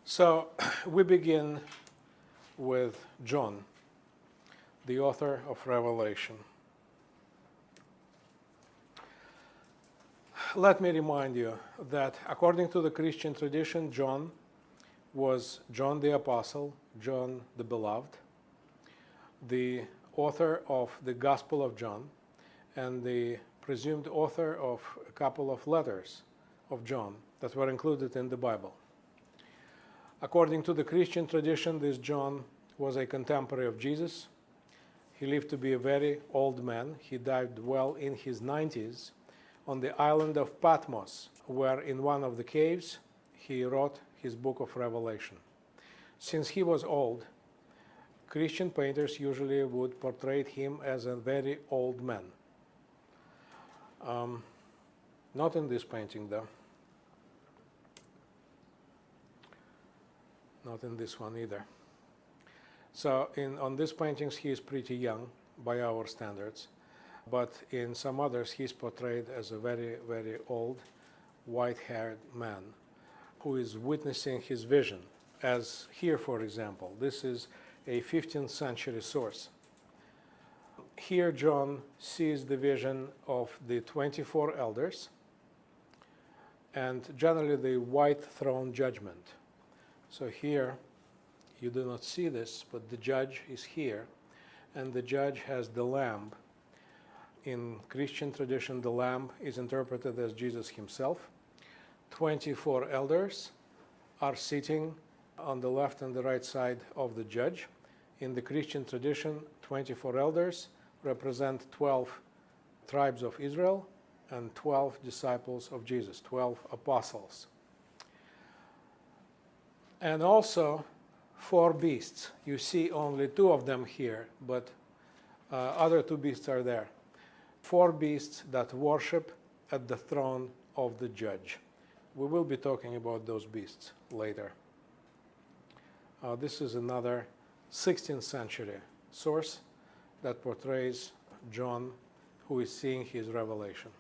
So we begin with John, the author of Revelation. Let me remind you that according to the Christian tradition, John was John the Apostle, John the Beloved, the author of the Gospel of John, and the presumed author of a couple of letters of John that were included in the Bible. According to the Christian tradition, this John was a contemporary of Jesus. He lived to be a very old man. He died well in his 90s on the island of Patmos, where in one of the caves he wrote his book of Revelation. Since he was old, Christian painters usually would portray him as a very old man. Not in this painting, though. Not in this one either. So on these paintings he is pretty young by our standards, but in some others he's portrayed as a very, very old, white-haired man who is witnessing his vision. As here, for example, this is a 15th century source. Here John sees the vision of the 24 elders and generally the white throne judgment. So here, you do not see this, but the judge is here, and the judge has the lamb. In Christian tradition, the lamb is interpreted as Jesus himself. 24 elders are sitting on the left and the right side of the judge. In the Christian tradition, 24 elders represent 12 tribes of Israel and 12 disciples of Jesus, 12 apostles. And also 4 beasts. You see only 2 of them here, but other 2 beasts are there. 4 beasts that worship at the throne of the judge. We will be talking about those beasts later. This is another 16th century source that portrays John, who is seeing his revelation.